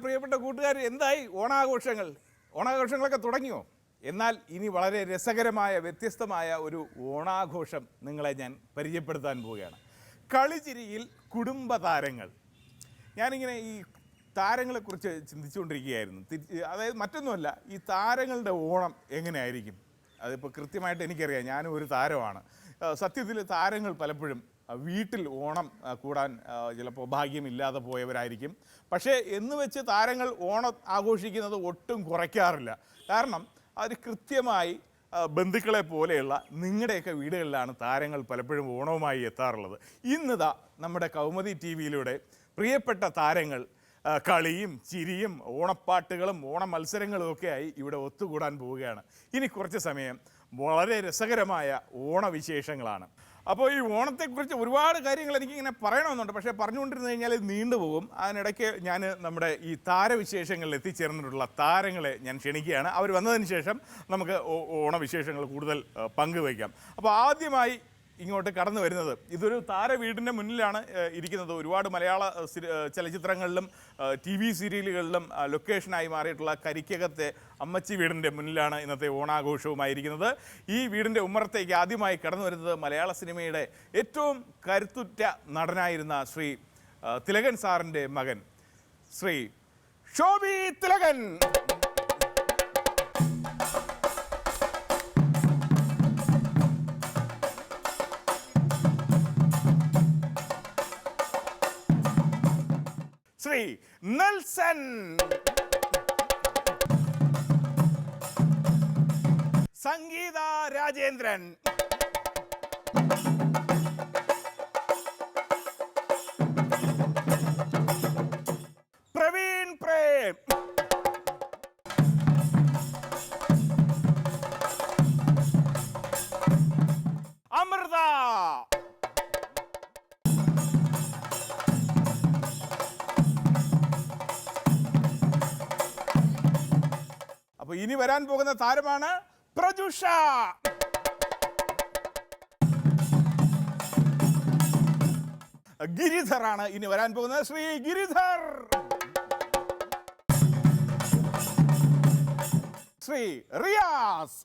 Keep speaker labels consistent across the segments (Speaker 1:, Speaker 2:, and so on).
Speaker 1: പ്രിയപ്പെട്ട കൂട്ടുകാർ, എന്തായി ഓണാഘോഷങ്ങളൊക്കെ തുടങ്ങിയോ? എന്നാൽ ഇനി വളരെ രസകരമായ വ്യത്യസ്തമായ ഒരു ഓണാഘോഷം നിങ്ങളെ ഞാൻ പരിചയപ്പെടുത്താൻ പോവുകയാണ്. കളിചിരിയിൽ കുടുംബ താരങ്ങൾ. ഞാനിങ്ങനെ ഈ താരങ്ങളെക്കുറിച്ച് ചിന്തിച്ചുകൊണ്ടിരിക്കുകയായിരുന്നു. അതായത് മറ്റൊന്നുമല്ല, ഈ താരങ്ങളുടെ ഓണം എങ്ങനെയായിരിക്കും? അതിപ്പോൾ കൃത്യമായിട്ട് എനിക്കറിയാം, ഞാനും ഒരു താരമാണ്. സത്യത്തിൽ താരങ്ങൾ പലപ്പോഴും വീട്ടിൽ ഓണം കൂടാൻ ചിലപ്പോൾ ഭാഗ്യമില്ലാതെ പോയവരായിരിക്കും. പക്ഷേ എന്ന് വെച്ച് താരങ്ങൾ ഓണം ആഘോഷിക്കുന്നത് ഒട്ടും കുറയ്ക്കാറില്ല. കാരണം അത് കൃത്യമായി ബന്ധുക്കളെ പോലെയുള്ള നിങ്ങളുടെയൊക്കെ വീടുകളിലാണ് താരങ്ങൾ പലപ്പോഴും ഓണവുമായി എത്താറുള്ളത്. ഇന്നിതാ നമ്മുടെ കൗമുദി TV-യിലൂടെ പ്രിയപ്പെട്ട താരങ്ങൾ കളിയും ചിരിയും ഓണപ്പാട്ടുകളും ഓണ മത്സരങ്ങളും ഒക്കെയായി ഇവിടെ ഒത്തുകൂടാൻ പോവുകയാണ്. ഇനി കുറച്ച് സമയം വളരെ രസകരമായ ഓണവിശേഷങ്ങളാണ്. അപ്പോൾ ഈ ഓണത്തെക്കുറിച്ച് ഒരുപാട് കാര്യങ്ങൾ എനിക്കിങ്ങനെ പറയണമെന്നുണ്ട്, പക്ഷേ പറഞ്ഞുകൊണ്ടിരുന്നു കഴിഞ്ഞാൽ ഇത് നീണ്ടുപോകും. അതിനിടയ്ക്ക് ഞാൻ നമ്മുടെ ഈ താരവിശേഷങ്ങളിൽ എത്തിച്ചേർന്നിട്ടുള്ള താരങ്ങളെ ഞാൻ ക്ഷണിക്കുകയാണ്. അവർ വന്നതിന് ശേഷം നമുക്ക് ഓണവിശേഷങ്ങൾ കൂടുതൽ പങ്കുവയ്ക്കാം. അപ്പോൾ ആദ്യമായി ഇങ്ങോട്ട് കടന്നു വരുന്നത്, ഇതൊരു താര വീടിൻ്റെ മുന്നിലാണ് ഇരിക്കുന്നത്. ഒരുപാട് മലയാള ചലച്ചിത്രങ്ങളിലും TV സീരിയലുകളിലും ലൊക്കേഷനായി മാറിയിട്ടുള്ള കരിക്കകത്തെ അമ്മച്ചി വീടിൻ്റെ മുന്നിലാണ് ഇന്നത്തെ ഓണാഘോഷവുമായിരിക്കുന്നത്. ഈ വീടിൻ്റെ ഉമ്മറത്തേക്ക് ആദ്യമായി കടന്നു വരുന്നത് മലയാള സിനിമയുടെ ഏറ്റവും കരുത്തുറ്റ നടനായിരുന്ന ശ്രീ തിലകൻ സാറിൻ്റെ മകൻ ശ്രീ ശോഭി തിലകൻ. ശ്രീ നെൽസൺ. സംഗീത രാജേന്ദ്രൻ. പ്രവീൺ പ്രേം. അമൃത. അപ്പോൾ ഇനി വരാൻ പോകുന്ന താരമാണ് പ്രജുഷ. ഗിരിധറാണ് ഇനി വരാൻ പോകുന്നത്. ശ്രീ ഗിരിധർ. ശ്രീ റിയാസ്.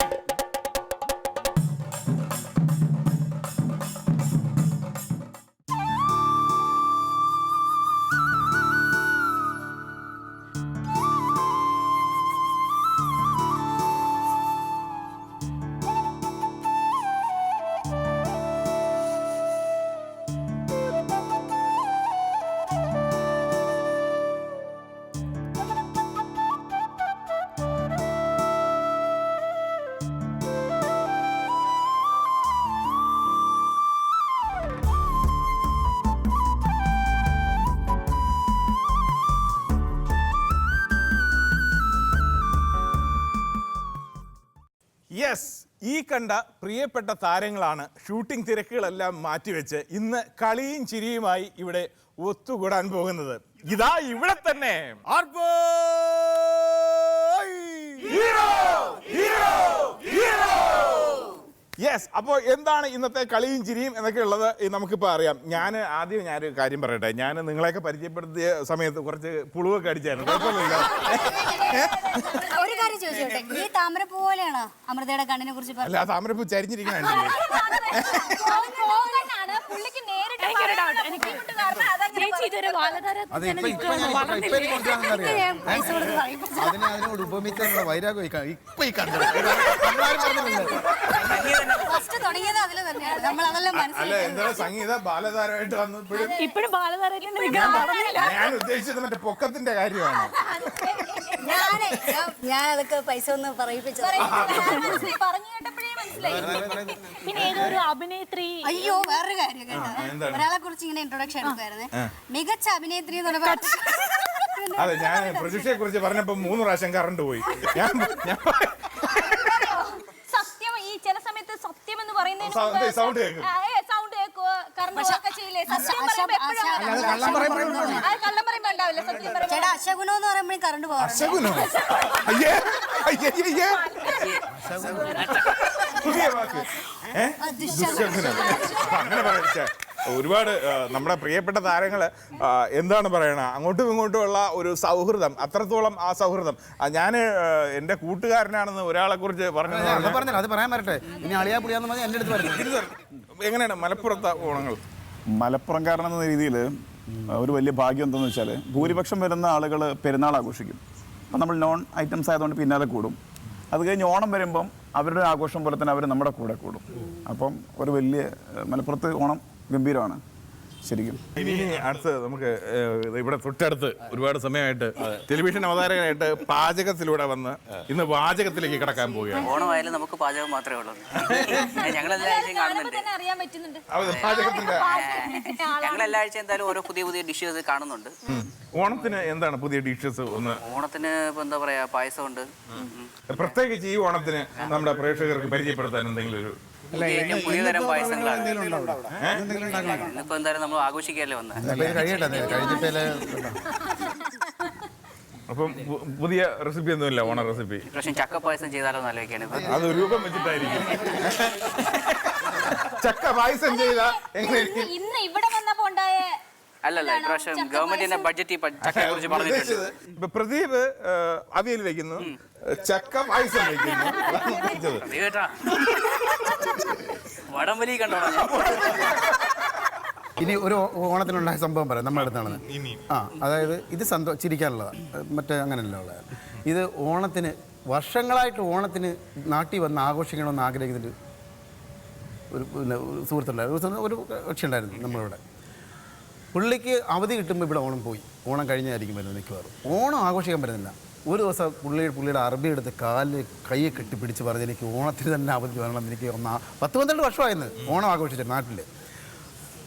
Speaker 1: യെസ്, ഈ കണ്ട പ്രിയപ്പെട്ട താരങ്ങളാണ് ഷൂട്ടിംഗ് തിരക്കുകളെല്ലാം മാറ്റിവെച്ച് ഇന്ന് കളിയും ചിരിയുമായി ഇവിടെ ഒത്തുകൂടാൻ പോകുന്നത്. ഇതാ ഇവിടെ തന്നെ. യെസ്, അപ്പോൾ എന്താണ് ഇന്നത്തെ കളിയും ചിരിയും എന്നൊക്കെ ഉള്ളത് നമുക്കിപ്പോൾ അറിയാം. ഞാനൊരു കാര്യം പറയട്ടെ. ഞാൻ നിങ്ങളെയൊക്കെ പരിചയപ്പെടുത്തിയ സമയത്ത് കുറച്ച് പുളുവൊക്കെ അടിച്ചായിരുന്നു. കുഴപ്പമില്ല.
Speaker 2: ഒരു കാര്യം ചോദിച്ചോട്ടെ, ഈ താമരപ്പൂ പോലെയാണോ അമൃതയുടെ കണ്ണിനെ കുറിച്ച്?
Speaker 1: അല്ല, താമരപ്പൂ ചരിഞ്ഞിരിക്കണേ.
Speaker 3: അതിനോട് ഉപമിച്ചുള്ള വൈരാഗ്യം ഇപ്പൊ ഈ കണ്ടു.
Speaker 1: അല്ല, എന്താ സംഗീത ബാലതാരമായിട്ട് വന്നപ്പോഴും
Speaker 4: ഇപ്പോഴും ബാലതാരമായിട്ട്
Speaker 1: ഞാൻ ഉദ്ദേശിച്ചത് മറ്റേ പൊക്കത്തിന്റെ കാര്യമാണ്.
Speaker 2: ഞാൻ അതൊക്കെ പൈസ ഒന്ന് പറയിപ്പിച്ചു.
Speaker 4: പിന്നെ ഏതൊരു അഭിനേത്രി.
Speaker 2: അയ്യോ, വേറൊരു കാര്യം കേട്ടോ, ഒരാളെ കുറിച്ച് ഇങ്ങനെ ഇൻട്രൊഡക്ഷൻ എടുക്കുവായിരുന്നു. മികച്ച അഭിനേത്രി എന്ന് പറഞ്ഞ.
Speaker 1: അതെ, ഞാൻ പ്രജുഷയെ കുറിച്ച് പറഞ്ഞപ്പോ 3 പ്രാവശ്യം കറണ്ട് പോയി.
Speaker 4: സത്യം, ഈ ചില സമയത്ത് സത്യം എന്ന് പറയുന്നത്
Speaker 1: സൗണ്ട് കേൾക്കും.
Speaker 2: ചേട്ടാ, അശകുനം എന്ന് പറയുമ്പോഴേ കറണ്ട് പോകാം.
Speaker 1: പുതിയ വാക്ക്. ദുശകുനം. അങ്ങനെ പറയാ. ഒരുപാട് നമ്മുടെ പ്രിയപ്പെട്ട താരങ്ങൾ എന്താണ് പറയണ അങ്ങോട്ടും ഇങ്ങോട്ടുമുള്ള ഒരു സൗഹൃദം, അത്രത്തോളം ആ സൗഹൃദം. ഞാൻ എൻ്റെ കൂട്ടുകാരനാണെന്ന് ഒരാളെ കുറിച്ച്
Speaker 3: പറഞ്ഞല്ലോ, അത് പറയാൻ വരട്ടെ. ഇനി അളിയാ പുളിയാന്ന് പറഞ്ഞാൽ എൻ്റെ അടുത്ത് പറഞ്ഞു.
Speaker 1: എങ്ങനെയാണ് മലപ്പുറത്തെ ഓണങ്ങൾ?
Speaker 5: മലപ്പുറംകാരൻ എന്ന രീതിയിൽ ഒരു വലിയ ഭാഗ്യം എന്താണെന്ന് വെച്ചാൽ ഭൂരിപക്ഷം വരുന്ന ആളുകൾ പെരുന്നാൾ ആഘോഷിക്കും. അപ്പം നമ്മൾ നോൺ ഐറ്റംസ് ആയതുകൊണ്ട് പിന്നാലെ കൂടും. അത് കഴിഞ്ഞ് ഓണം വരുമ്പം അവരുടെ ആഘോഷം പോലെ തന്നെ അവർ നമ്മുടെ കൂടെ കൂടും. അപ്പം ഒരു വലിയ മലപ്പുറത്ത് ഓണം ഗംഭീരമാണ് ശരിക്കും.
Speaker 1: ഇനി അടുത്ത് നമുക്ക് ഇവിടെ തൊട്ടടുത്ത് ഒരുപാട് സമയമായിട്ട് ടെലിവിഷൻ അവതാരകനായിട്ട് പാചകത്തിലൂടെ വന്ന് ഇന്ന് വാചകത്തിലേക്ക് കടക്കാൻ പോവുകയാണ്.
Speaker 6: ഓണമായാലും നമുക്ക് പാചകം മാത്രമേ ഉള്ളൂ. ഞങ്ങളെല്ലാ ആഴ്ചയും കാണുന്നുണ്ട്.
Speaker 4: തന്നെ അറിയാൻ പറ്റുന്നുണ്ട്.
Speaker 1: പാചകത്തിന്റെ
Speaker 6: ഞങ്ങളെല്ലാ ആഴ്ചയും എന്തായാലും ഓരോ പുതിയ പുതിയ ഡിഷസ് കാണുന്നുണ്ട്.
Speaker 1: ഓണത്തിന് എന്താണ് പുതിയ ഡിഷസ്? ഒന്ന്
Speaker 6: ഓണത്തിന് ഇപ്പൊ എന്താ പറയാ, പായസമുണ്ട്.
Speaker 1: പ്രത്യേകിച്ച് ഈ ഓണത്തിന് നമ്മുടെ പ്രേക്ഷകർക്ക് പരിചയപ്പെടുത്താൻ എന്തെങ്കിലും ഒരു
Speaker 6: ഏറ്റവും പുതിയ തരം പായസങ്ങളാണ്. ഇന്നിപ്പോ എന്തായാലും നമ്മൾ ആഘോഷിക്കാല്ലേ വന്നത്.
Speaker 3: കഴിഞ്ഞിട്ടേ
Speaker 1: അപ്പം പുതിയ റെസിപ്പി ഒന്നുമില്ല, ഓണ റെസിപ്പി.
Speaker 6: പക്ഷേ ചക്ക പായസം ചെയ്താലോ ആലോചിക്കാണ്.
Speaker 1: അത് രൂപം വെച്ചിട്ടായിരിക്കും. ചക്ക പായസം ചെയ്ത
Speaker 4: ഇന്ന് ഇവിടെ വന്നപ്പോ ഉണ്ടായ
Speaker 6: അല്ലല്ല, ഇപ്രാവശ്യം ഗവൺമെന്റിന്റെ ബഡ്ജറ്റ് ചക്കയെ കുറിച്ച് പറഞ്ഞിട്ടുണ്ട്.
Speaker 1: ഇപ്പൊ പ്രദീപ് അവിയൽ വെക്കുന്നു, ചക്ക പായസം വെക്കുന്നു.
Speaker 6: കേട്ടാ വടംവലി കണ്ടോ?
Speaker 3: ഇനി ഒരു ഓണത്തിനുണ്ടായ സംഭവം പറയാം നമ്മുടെ അടുത്താണ്. അതായത് ഇത് ചിരിക്കാനുള്ളതാണ്, മറ്റേ അങ്ങനെയല്ല ഉള്ളത്. ഇത് ഓണത്തിന് വർഷങ്ങളായിട്ട് ഓണത്തിന് നാട്ടിൽ വന്ന് ആഘോഷിക്കണമെന്ന് ആഗ്രഹിക്കുന്നൊരു ഒരു സുഹൃത്തുണ്ടായിരുന്നു, ഒരു കക്ഷി ഉണ്ടായിരുന്നു നമ്മളിവിടെ. പുള്ളിക്ക് അവധി കിട്ടുമ്പോൾ ഇവിടെ ഓണം പോയി, ഓണം കഴിഞ്ഞായിരിക്കും വരുന്നത് മിക്കവാറും. ഓണം ആഘോഷിക്കാൻ പറ്റുന്നില്ല. ഒരു ദിവസം പുള്ളിയുടെ അറബി എടുത്ത് കൈയെ കെട്ടിപ്പിടിച്ച് പറഞ്ഞ് എനിക്ക് ഓണത്തിന് തന്നെ അവധി വരണം. എനിക്ക് 10-12 വർഷമായിരുന്നു ഓണം ആഘോഷിച്ചത് നാട്ടിൽ.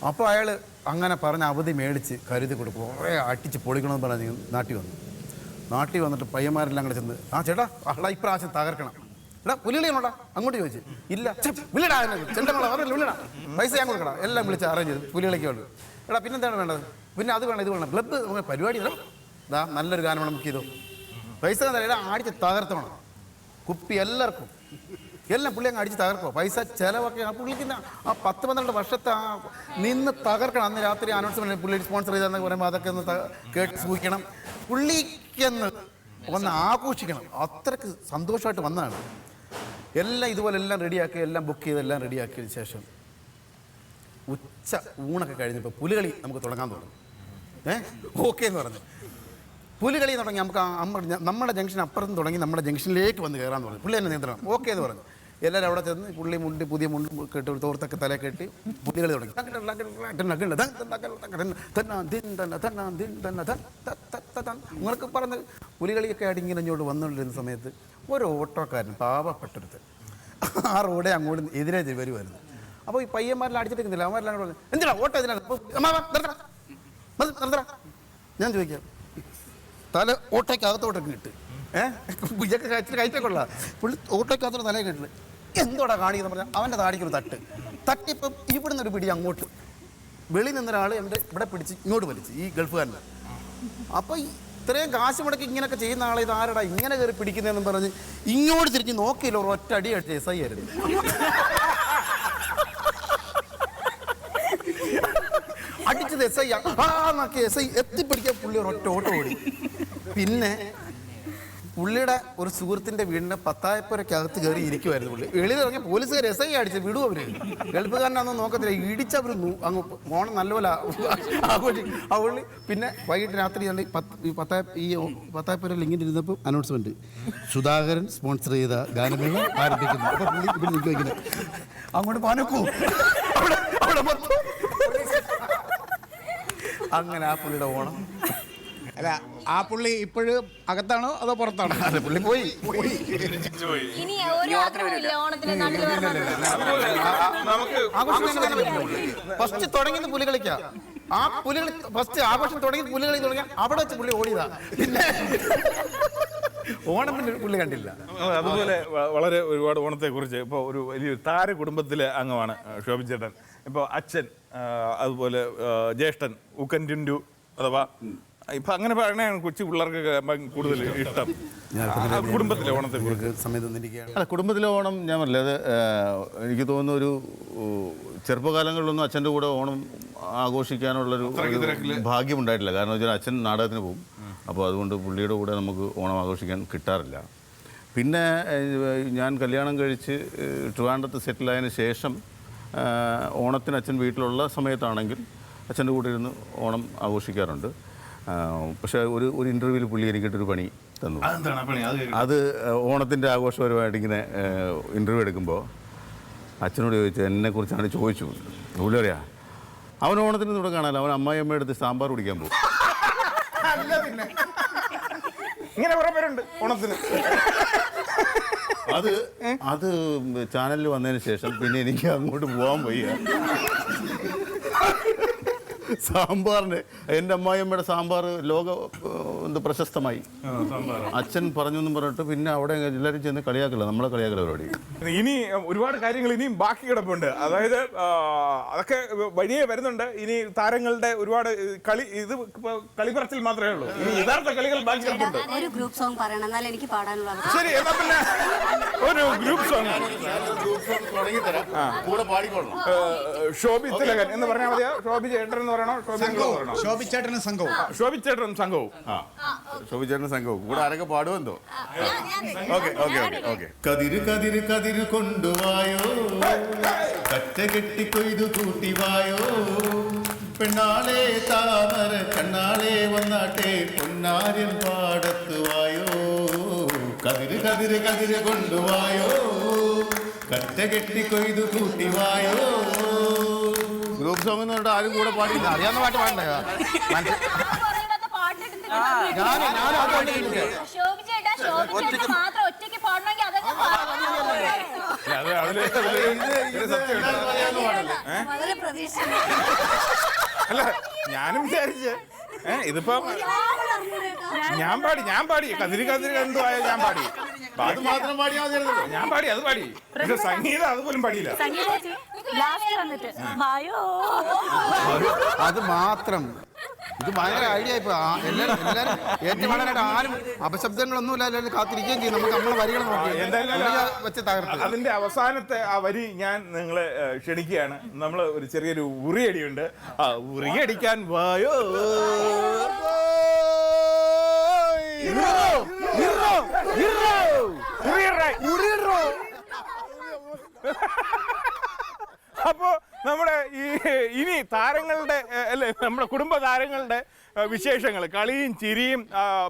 Speaker 3: അപ്പോൾ അയാൾ അങ്ങനെ പറഞ്ഞ് അവധി മേടിച്ച് കരുതി കൊടുക്കും, കുറേ അടിച്ച് പൊളിക്കണമെന്ന് പറഞ്ഞ് നാട്ടിൽ വന്നിട്ട് പയ്യന്മാരെല്ലാം കൂടെ ചെന്ന്, ചേട്ടാ ഇപ്രാവശ്യം തകർക്കണം, എടാ പുലികളിയാണോടാ അങ്ങോട്ട് ചോദിച്ചു. ഇല്ല വിളിടാ, ചെണ്ടമള വിളിടാ, പൈസ ഞാൻ കൊടുക്കണം, എല്ലാം വിളിച്ച് അറേഞ്ച് ചെയ്ത് പുലികളിലേക്ക് വേണ്ടത്. എടാ പിന്നെന്താണ് വേണ്ടത്? പിന്നെ അത് വേണം, ഇത് വേണം, ക്ലബ്ബ് പരിപാടി നല്ലൊരു ഗാനം വേണം, ബുക്ക് ചെയ്തോ, പൈസ എടാ അടിച്ച് തകർത്തണം, കുപ്പി എല്ലാവർക്കും എല്ലാം പുള്ളി അങ്ങ് അടിച്ച് തകർക്കുക. പൈസ ചിലവൊക്കെ ആ പുള്ളിക്ക് ആ 10-12 വർഷത്തെ ആ നിന്ന് തകർക്കണം. അന്ന് രാത്രി അനൗൺസ്മെന്റ് പുള്ളി സ്പോൺസർ ചെയ്തെന്നൊക്കെ പറയുമ്പോൾ അതൊക്കെ ഒന്ന് കേട്ട് സൂക്ഷിക്കണം, പുള്ളിക്കൊന്ന് ഒന്ന് ആഘോഷിക്കണം. അത്രയ്ക്ക് സന്തോഷമായിട്ട് വന്നതാണ്. എല്ലാം ഇതുപോലെ എല്ലാം റെഡിയാക്കി, എല്ലാം ബുക്ക് ചെയ്ത് എല്ലാം റെഡിയാക്കിയതിന് ശേഷം ഉച്ച ഊണൊക്കെ കഴിഞ്ഞപ്പോൾ പുലികളി നമുക്ക് തുടങ്ങാൻ തുടങ്ങി. ഓക്കെ എന്ന് പറഞ്ഞു. പുലികളി തുടങ്ങി. നമുക്ക് നമ്മുടെ ജംഗ്ഷൻ അപ്പുറത്ത് തുടങ്ങി നമ്മുടെ ജംഗ്ഷനിലേക്ക് വന്ന് കയറാൻ പറഞ്ഞു. പുള്ളി തന്നെ നിയന്ത്രണം ഓക്കെ എന്ന് പറഞ്ഞു. എല്ലാവരും അവിടെ ചെന്ന് പുള്ളി പുതിയ മുണ്ട് കെട്ടി തോർത്തൊക്കെ തല കെട്ടി പുലികളി തുടങ്ങി. നിങ്ങൾക്ക് പറഞ്ഞ് പുലികളിയൊക്കെ ആയിട്ട് ഇങ്ങനെ ഇങ്ങോട്ട് വന്നുകൊണ്ടിരുന്ന സമയത്ത് ഒരു ഓട്ടോക്കാരൻ പാവപ്പെട്ടെടുത്ത് ആ റോഡെ അങ്ങോട്ട് എതിരെ വരുമായിരുന്നു. അപ്പോൾ ഈ പയ്യന്മാരെല്ലാം അടിച്ചിട്ടിരിക്കുന്നില്ല, അവന്മാരെല്ലാം പറഞ്ഞു എന്തിനാ ഓട്ടോ ഇതിനാണ് ഞാൻ ചോദിക്കാം. തല ഓട്ടോയ്ക്കകത്തോട്ടൊക്കെ ഇട്ട് ഇതൊക്കെ കഴിച്ചിട്ട് കഴിച്ചൊക്കെയുള്ള പുള്ളി ഓട്ടോയ്ക്കകത്തോട്ട് തലയൊക്കെ ഇട്ടിട്ട് എന്തോടാ കാണിക്കുന്ന പറഞ്ഞാൽ അവൻ്റെ താടിക്കൊരു തട്ടിപ്പം ഇവിടുന്ന് ഒരു പിടി അങ്ങോട്ട് വെളിയിൽ നിന്നൊരാൾ എൻ്റെ ഇവിടെ പിടിച്ച് ഇങ്ങോട്ട് വലിച്ച്, ഈ ഗൾഫുകാരനെ. അപ്പോൾ ഇത്രയും കാശ് മുടക്കി ഇങ്ങനെയൊക്കെ ചെയ്യുന്ന ആളെ ഇത് ആരടാ ഇങ്ങനെ കയറി പിടിക്കുന്നതെന്ന് പറഞ്ഞ് ഇങ്ങോട്ട് തിരിഞ്ഞ് നോക്കിയില്ല, ഒരു ഒറ്റ അടി അടിച്ച് SI ആയിരുന്നു. അടിച്ചത് SI നോക്കി SI എത്തിപ്പിടിക്കാൻ പുള്ളി ഒരു ഒറ്റ ഓട്ടം ഓടി. പിന്നെ പുള്ളിയുടെ ഒരു സുഹൃത്തിൻ്റെ വീടിൻ്റെ പത്തായപ്പുരക്കകത്ത് കയറി ഇരിക്കുമായിരുന്നു പുള്ളി. വെളിയിൽ ഇറങ്ങി പോലീസുകാർ SI അടിച്ച് വിടും. അവർ ഗൾഫുകാരനാണെന്ന് നോക്കത്തില്ല, ഇടിച്ചവർ അങ്ങ് ഓണം നല്ലപോലെ ആഘോഷിക്കും. ആ പുള്ളി പിന്നെ വൈകിട്ട് രാത്രി ഈ പത്തായപ്പുരയിൽ ഇങ്ങനെ ഇരുന്നപ്പോൾ അനൗൺസ്മെൻറ്റ് സുധാകരൻ സ്പോൺസർ ചെയ്ത ഗാനമേള ആരംഭിക്കുന്നു. അപ്പോൾ പുള്ളി ഇവിടെ നിൽക്കുന്നത് അങ്ങോട്ട് പാനക്കൂ അവിടെ മൊത്തം. അങ്ങനെ ആ പുള്ളിയുടെ ഓണം.
Speaker 7: അല്ല, ആ പുള്ളി ഇപ്പോഴും അകത്താണോ അതോ പുറത്താണോ?
Speaker 3: അതെ, പുള്ളി പോയി.
Speaker 4: ഇനി ഒരു ആഗ്രഹമില്ല ഓണത്തിന് നാട്ടിൽ വരണം.
Speaker 3: ഫസ്റ്റ് തുടങ്ങിയത് പുലികളിക്കാ. ആ പുലികളി ഫസ്റ്റ് ആഘോഷം തുടങ്ങി പുലികളി തുടങ്ങിയ അവിടെ വെച്ച് പുള്ളി ഓടിയതാ. പിന്നെ ഓണം പിന്നെ പുള്ളി കണ്ടില്ല.
Speaker 1: അതുപോലെ വളരെ ഒരുപാട് ഓണത്തെക്കുറിച്ച് ഇപ്പോൾ ഒരു വലിയൊരു താര കുടുംബത്തിലെ അംഗമാണ് ശോഭൻ ചേട്ടൻ. ഇപ്പോൾ അച്ഛൻ, അതുപോലെ ജ്യേഷ്ഠൻ ഉക്കൻ ടുണ്ടു അഥവാ ഇപ്പൊ അങ്ങനെ പറയണതാണ് കൊച്ചു പിള്ളേർക്ക് കൂടുതൽ ഇഷ്ടം. കുടുംബത്തിലെ ഓണത്തെ കുറിച്ച്
Speaker 3: സമയം തന്നിരിക്കുകയാണ്.
Speaker 8: അല്ല, കുടുംബത്തിലെ ഓണം ഞാൻ പറഞ്ഞില്ല, അത് എനിക്ക് തോന്നുന്നു ഒരു ചെറുപ്പകാലങ്ങളിലൊന്നും അച്ഛൻ്റെ കൂടെ ഓണം ആഘോഷിക്കാനുള്ളൊരു ഭാഗ്യം ഉണ്ടായിട്ടില്ല. കാരണം വെച്ചാൽ അച്ഛൻ നാടകത്തിന് പോകും. അപ്പോൾ അതുകൊണ്ട് പുള്ളിയുടെ കൂടെ നമുക്ക് ഓണം ആഘോഷിക്കാൻ കിട്ടാറില്ല. പിന്നെ ഞാൻ കല്യാണം കഴിച്ച് ട്രിവാൻഡ്രത്ത് സെറ്റിലായതിനു ശേഷം ഓണത്തിന് അച്ഛൻ വീട്ടിലുള്ള സമയത്താണെങ്കിൽ അച്ഛൻ്റെ കൂടെ ഇരുന്ന് ഓണം ആഘോഷിക്കാറുണ്ട്. പക്ഷേ ഒരു ഇൻ്റർവ്യൂവിൽ പുള്ളി എനിക്കിട്ടൊരു പണി തന്നു. അത് ഓണത്തിൻ്റെ ആഘോഷപരമായിട്ട് ഇങ്ങനെ ഇൻ്റർവ്യൂ എടുക്കുമ്പോൾ അച്ഛനോട് ചോദിച്ചു, എന്നെക്കുറിച്ചാണ് ചോദിച്ചു. പുള്ളി പറയാ, അവൻ ഓണത്തിന് ഇവിടെ കാണാനോ, അവൻ അമ്മായിയമ്മ എടുത്ത് സാമ്പാർ കുടിക്കാൻ പോകും.
Speaker 1: ഇങ്ങനെ കുറെ പേരുണ്ട് ഓണത്തിന്.
Speaker 8: അത് ചാനലിൽ വന്നതിന് ശേഷം പിന്നെ എനിക്ക് അങ്ങോട്ട് പോകാൻ വയ്യ. സാമ്പാറിന് എൻ്റെ അമ്മായിയമ്മയുടെ സാമ്പാർ പ്രശസ്തമായി. അച്ഛൻ പറഞ്ഞെന്നും പറഞ്ഞിട്ട് പിന്നെ അവിടെ എല്ലാവരും ചെന്ന് കളിയാക്കില്ല, നമ്മളെ കളിയാക്കല പരിപാടി.
Speaker 1: ഇനി ഒരുപാട് കാര്യങ്ങൾ ഇനിയും ബാക്കി കിടപ്പുണ്ട്. അതായത് അതൊക്കെ വഴിയേ വരുന്നുണ്ട്. ഇനി താരങ്ങളുടെ ഒരുപാട് കളിപ്പറച്ചിൽ മാത്രമേ ഉള്ളൂ. ഇനി യഥാർത്ഥ കളികൾ ബാക്കി കിടപ്പുണ്ട്.
Speaker 2: ഒരു ഗ്രൂപ്പ് സോങ് പറയണം, എന്നാൽ എനിക്ക് പാടാനുള്ള.
Speaker 1: ശരി, എന്നാ പിന്നെ ഒരു ഗ്രൂപ്പ് സോങ് ശോഭി തിലകൻ എന്ന് പറഞ്ഞാൽ മതിയോ? ശോഭി ചേട്ടൻ എന്ന് പറയണോ?
Speaker 7: ശോഭിച്ചേട്ടനും സംഘവും.
Speaker 1: ശോഭിച്ചേട്ടനും സംഘവും.
Speaker 8: ശോഭിച്ചേട്ടനും സംഘവും കൂടെ ആരൊക്കെ പാടുമെന്തോ? Okay okay okay okay. കതിര് കതിര് കതിര് കൊണ്ടുവായോ, കറ്റ കെട്ടി കൊയ്തു കൂട്ടിവായോ, പെണ്ണാളെ താമര കണ്ണാളെ വന്നാട്ടെ പൊന്നാര്യൻ പാടത്തുവായോ. കതിര് കതിര് കതിര് കൊണ്ടുവായോ, കറ്റ കെട്ടി കൊയ്തു കൂട്ടിവായോ. ഗ്രൂപ്പ് സോങ് എന്ന് പറഞ്ഞിട്ട് ആരും കൂടെ പാടില്ല. അറിയാവുന്ന പാട്ട് പാടണ്ടേ?
Speaker 1: അല്ല, ഞാനും വിചാരിച്ചേ ഇതിപ്പോ ഞാൻ പാടി കതിരി കതിരി കണ്ടുപോയ ഞാൻ പാടി.
Speaker 8: അത് മാത്രം പാടിയാൽ മതി.
Speaker 1: ഞാൻ പാടി, അത് പാടി. പക്ഷെ സംഗീതം അതുപോലും പാടിയില്ല.
Speaker 3: അത് മാത്രം. ഇത് ഭയങ്കര ഐഡിയ. ഇപ്പൊ എല്ലാവരും ഏറ്റുപാടാനായിട്ട് ആരും അപശബ്ദങ്ങളൊന്നുമില്ല, എല്ലാവരും കാത്തിരിക്കുകയും ചെയ്യും. നമുക്ക് നമ്മളെ വരികൾ നോക്കി വെച്ച് തകർത്ത്.
Speaker 1: അതിന്റെ അവസാനത്തെ ആ വരി ഞാൻ നിങ്ങളെ ക്ഷണിക്കുകയാണ്. നമ്മൾ ഒരു ചെറിയൊരു ഉറിയടിയുണ്ട്. ആ ഉറിയടിക്കാൻ വായോ. അപ്പോ നമ്മുടെ ഇനി താരങ്ങളുടെ അല്ലെ, നമ്മുടെ കുടുംബ താരങ്ങളുടെ വിശേഷങ്ങൾ, കളിയും ചിരിയും,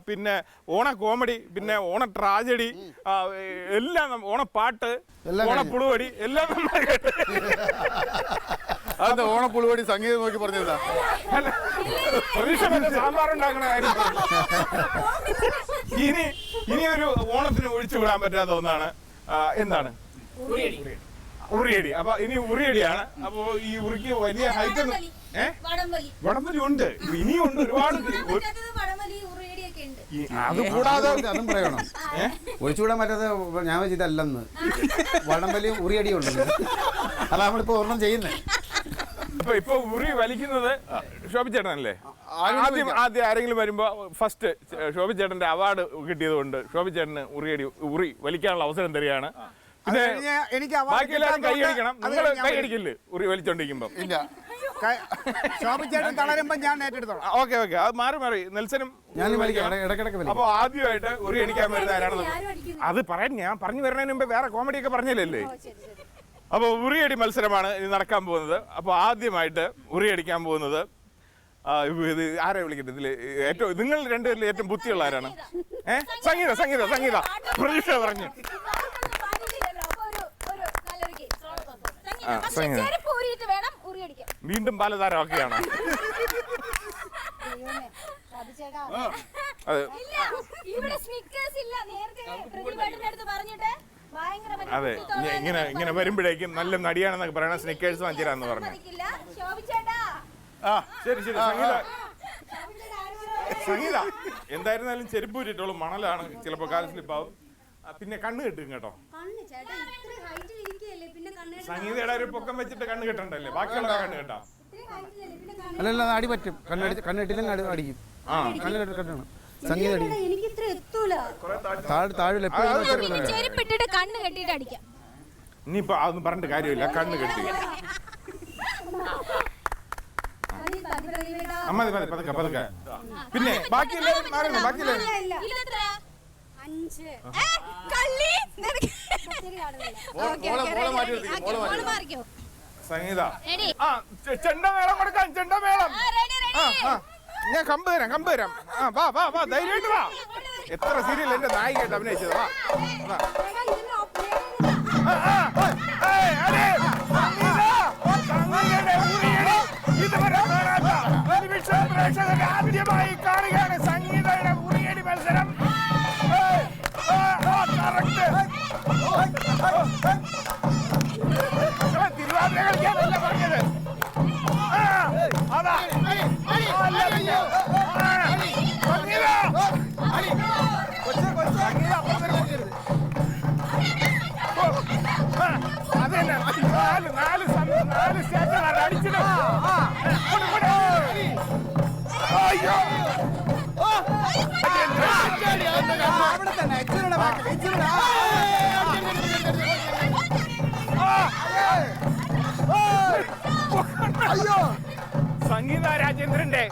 Speaker 1: പിന്നെ ഓണ കോമഡി, പിന്നെ ഓണ ട്രാജഡി, എല്ലാം ഓണപ്പാട്ട്, ഓണപ്പുളുവടി എല്ലാം നമ്മൾ കേട്ട്.
Speaker 8: അത് ഓണപ്പുളുവടി സംഗീതം നോക്കി പറഞ്ഞതാ.
Speaker 1: അല്ല, പ്രതീക്ഷ സാമ്പാറുണ്ടാക്കണ കാര്യം. ഇനി ഒരു ഓണത്തിന് ഒഴിച്ചു വിടാൻ പറ്റാത്ത ഒന്നാണ് എന്താണ്? ഉറിയടി. അപ്പൊ ഇനി ഉറിയടിയാണ്. അപ്പൊ ഈ ഉറിക്ക് വലിയ ഹൈറ്റ് വടംവലി ഉണ്ട്, ഇനിയുണ്ട് ഒരുപാട്.
Speaker 3: അത് കൂടാതെ അതും പറയണം. ഒഴിച്ചുകൂടാൻ പറ്റാത്ത ഞാൻ വെച്ചിട്ടല്ലെന്ന് വടംവലിയും ഉറിയടിയും ഉണ്ടല്ലോ. അതാ നമ്മളിപ്പോ ഒരെണ്ണം ചെയ്യുന്നത്.
Speaker 1: ഇപ്പൊ ഉറി വലിക്കുന്നത് ശോഭിച്ചേട്ടനല്ലേ? ആദ്യം ആരെങ്കിലും വരുമ്പോ ഫസ്റ്റ് ശോഭിച്ചേട്ടന്റെ അവാർഡ് കിട്ടിയത് കൊണ്ട് ശോഭിച്ചേട്ടന് ഉറി വലിക്കാനുള്ള അവസരം തരികയാണ്. പിന്നെ
Speaker 7: എനിക്ക്
Speaker 1: ബാക്കി എല്ലാവരും കൈയടിക്കണം. നിങ്ങൾ കൈയടിക്കില്ലേ ഉറി വലിച്ചോണ്ടിരിക്കുമ്പോ?
Speaker 7: ഇല്ല, ശോഭിച്ചേട്ടൻ തളരുമ്പോ ഞാൻ ഏറ്റെടുത്തോളാം.
Speaker 1: ഓക്കെ ഓക്കെ, അത് മാറി നെൽസനും
Speaker 3: ഇടക്കിടക്ക്.
Speaker 1: അപ്പൊ ആദ്യമായിട്ട് ഉറി അടിക്കാൻ വരുന്ന ആരാണെന്ന് അത് പറയാൻ ഞാൻ പറഞ്ഞു വരുന്നതിന് മുമ്പ് വേറെ കോമഡിയൊക്കെ പറഞ്ഞില്ലല്ലേ? അപ്പോൾ ഉറിയടി മത്സരമാണ് ഇനി നടക്കാൻ പോകുന്നത്. അപ്പോൾ ആദ്യമായിട്ട് ഉറിയടിക്കാൻ പോകുന്നത് ഇത് ആരെ വിളിക്കട്ടെ? ഇതിൽ ഏറ്റവും നിങ്ങൾ രണ്ടുപേരിൽ ഏറ്റവും ബുദ്ധിയുള്ള ആരാണ്? സംഗീത പ്രതീക്ഷ പറഞ്ഞു. വീണ്ടും ബാലതാരമൊക്കെയാണ്. അതെ, ഇങ്ങനെ വരുമ്പോഴേക്കും നല്ല നടിയാണെന്നൊക്കെ പറയണ സ്നിക്കേഴ്സ് വാങ്ങിച്ചിരാന്ന് പറഞ്ഞു. ശരി സംഗീത എന്തായിരുന്നാലും ചെരുപ്പ് ഊരിട്ടോളും, മണലാണ്, ചിലപ്പോ കാൽ സ്ലിപ്പാവും. പിന്നെ കണ്ണ് കെട്ടും കേട്ടോ. സംഗീതയുടെ ഒരു പൊക്കം വെച്ചിട്ട് കണ്ണ് കെട്ടണ്ടല്ലേ? ബാക്കിയുള്ള കണ്ണ് കെട്ടാം.
Speaker 3: അല്ലല്ല, അടി പറ്റും. കണ്ണെട്ടില്ലെങ്കിൽ അടിക്കും. നല്ലൊരു കെട്ടാണ്. സംഗീതം അടി.
Speaker 2: എനിക്ക് ഇത്ര എത്തൂല.
Speaker 3: താഴെ
Speaker 4: ചെരുപ്പിട്ടിട്ട് കണ്ണ് കെട്ടിയിട്ട് അടിക്കാം.
Speaker 1: ഇനിയിപ്പോ അതൊന്നും പറഞ്ഞിട്ട് കാര്യമില്ല, കണ്ണ് കെട്ടി. മതി മതി, പതുക്കെ പതുക്കെ. പിന്നെ ബാക്കി ബാക്കിയില്ലേ?
Speaker 2: 5.
Speaker 1: സംഗീത ചെണ്ടമേളം കൊടുക്കാം, ചെണ്ടമേളം. ഞാൻ കമ്പ് തരാം. വാ ധൈര്യമായിട്ട് വാ. എത്ര സീരിയൽ എന്റെ നായികയായിട്ട് അഭിനയിച്ചത്. വാ ഇതുവരെ ടെലിവിഷൻ പ്രേക്ഷകർ ആദ്യമായി കാണുകയാണ് സംഗീതയുടെ ഉറിയടി മത്സരം. തിരുവാതിര കളിക്കാനല്ല പറഞ്ഞത്. അതാ അതന്നെ 4 സ്റ്റേഷനാണ് അടിച്ചത്. അയ്യോ അയ്യോ സംഗീത രാജേന്ദ്രന്റെ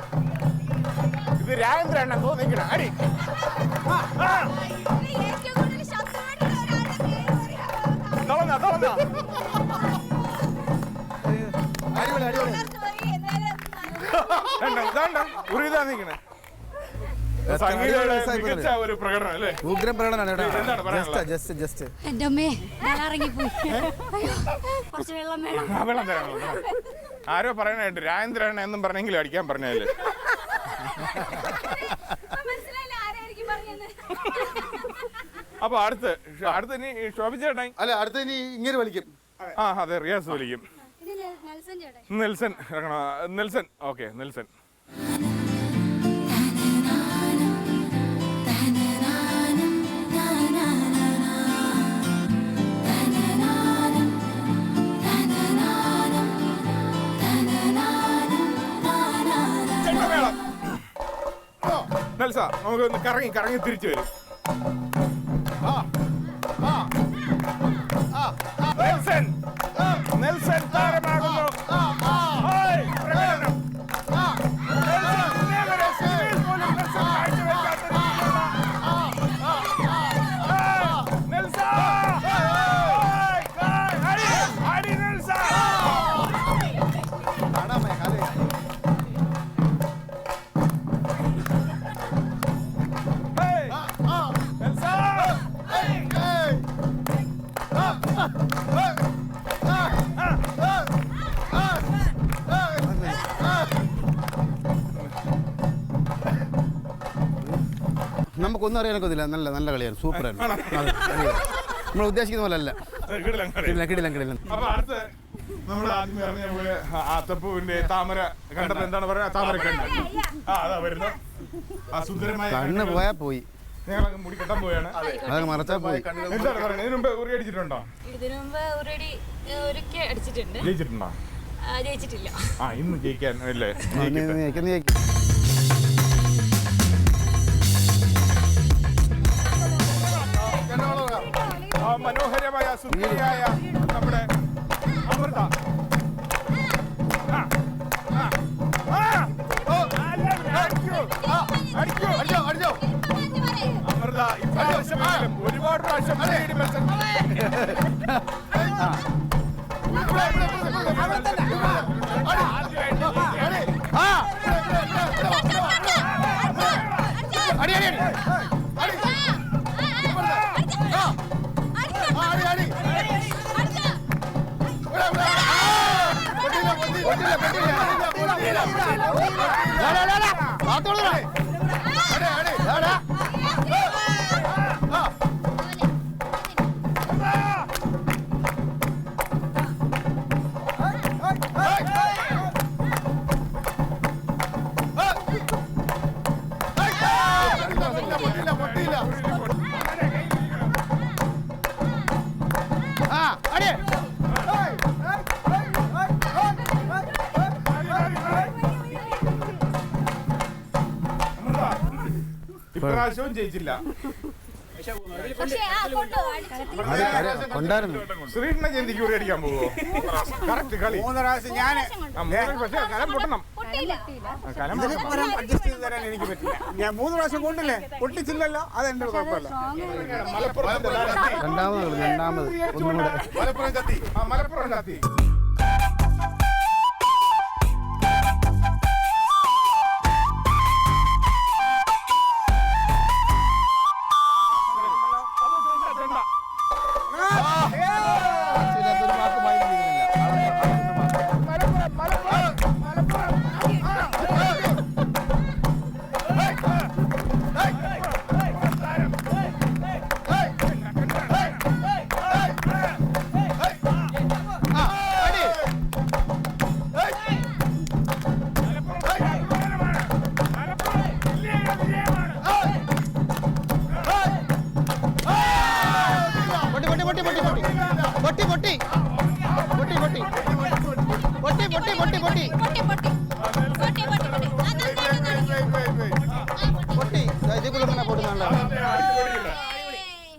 Speaker 1: ഇത് രാജേന്ദ്രൻ തോന്നിക്കണം. അടി മികച്ച ഒരു പ്രകടനം അല്ലേ?
Speaker 3: ഉഗ്രം പ്രകടനമാണ്.
Speaker 1: എന്താണ് പറയാനുള്ളത്?
Speaker 3: ജസ്റ്റ്
Speaker 2: എന്റെ അമ്മേ ഞാൻ ഇറങ്ങിപ്പോയി. കുറച്ച് വെള്ളം വേണം.
Speaker 1: വെള്ളം തരാമോ? ആരോ പറയണായിട്ട് രാജേന്ദ്രൻ എന്നും പറഞ്ഞെങ്കിലും അടിക്കാൻ പറഞ്ഞല്ലേ. അപ്പൊ അടുത്ത് ഇനി ശോഭിച്ചേട്ടാ.
Speaker 3: അല്ല, അടുത്ത ഇനി ഇങ്ങനെ വലിക്കും.
Speaker 1: അതെ, റിയാസ് വിളിക്കും. നെൽസൺ ഇറങ്ങണോ? നെൽസൺ. Okay, Nelson. നെൽസ നമുക്ക് ഒന്ന് കറങ്ങി തിരിച്ചു വരും. നെൽസൺ താരമാകുന്നു.
Speaker 3: നമുക്കൊന്നും അറിയാനൊക്കത്തില്ല. നല്ല കളിയാണ്, സൂപ്പറായിരുന്നു. നമ്മൾ ഉദ്ദേശിക്കുന്ന പോലെ അല്ല. കിടിലം.
Speaker 1: അപ്പൊ അടുത്ത് നമ്മൾ ആദ്യം ഇറങ്ങിയ പോലെ ആത്തപ്പൂവിന്റെ താമര കണ്ടപ്പോ എന്താണ് പറയാ? താമര കണ്ട്. അതാ വരുന്നു. ആ സുന്ദരമായ
Speaker 3: കണ്ണ് പോയാ പോയി.
Speaker 1: ഞങ്ങളൊക്കെ മുടി കെട്ടാൻ പോയാണ്.
Speaker 3: അതൊക്കെ മറച്ചാ പോയി.
Speaker 1: എന്താണ് പറയുന്നത്? ഇതിനു മുമ്പ് ഉറി അടിച്ചിട്ടുണ്ടോ?
Speaker 4: ഇതിനു മുമ്പ് ഒരിക്കൽ അടിച്ചിട്ടുണ്ട്.
Speaker 1: ജയിച്ചിട്ടുണ്ടോ?
Speaker 4: ജയിച്ചിട്ടില്ല.
Speaker 1: ഇന്ന് ജയിക്കാൻ അല്ലേ? മനോഹരമായ സുന്ദരിയായ നമ്മുടെ അമൃത. അമൃത ഇപ്രാവശ്യം ഒരുപാട് പ്രാവശ്യം പ്രാവശ്യവും ജയിച്ചില്ല.
Speaker 4: പക്ഷേ
Speaker 3: ഉണ്ടായിരുന്നു.
Speaker 1: ശ്രീകൃഷ്ണ ജയന്തിക്ക് കൂടി അടിക്കാൻ പോവോ? കറക്റ്റ് കളി.
Speaker 7: 3 പ്രാവശ്യം ഞാൻ
Speaker 1: പക്ഷേ കലം പൊട്ടണം. കലം
Speaker 7: അഡ്ജസ്റ്റ് ചെയ്ത് തരാൻ എനിക്ക് പറ്റില്ല. ഞാൻ 3 പ്രാവശ്യം കൊണ്ടില്ലേ, പൊട്ടിച്ചില്ലല്ലോ, അതെന്റെ കുഴപ്പമില്ല.
Speaker 3: രണ്ടാമത് ഒന്നും കൂടെ.
Speaker 1: മലപ്പുറം കത്തി. മലപ്പുറം കത്തി.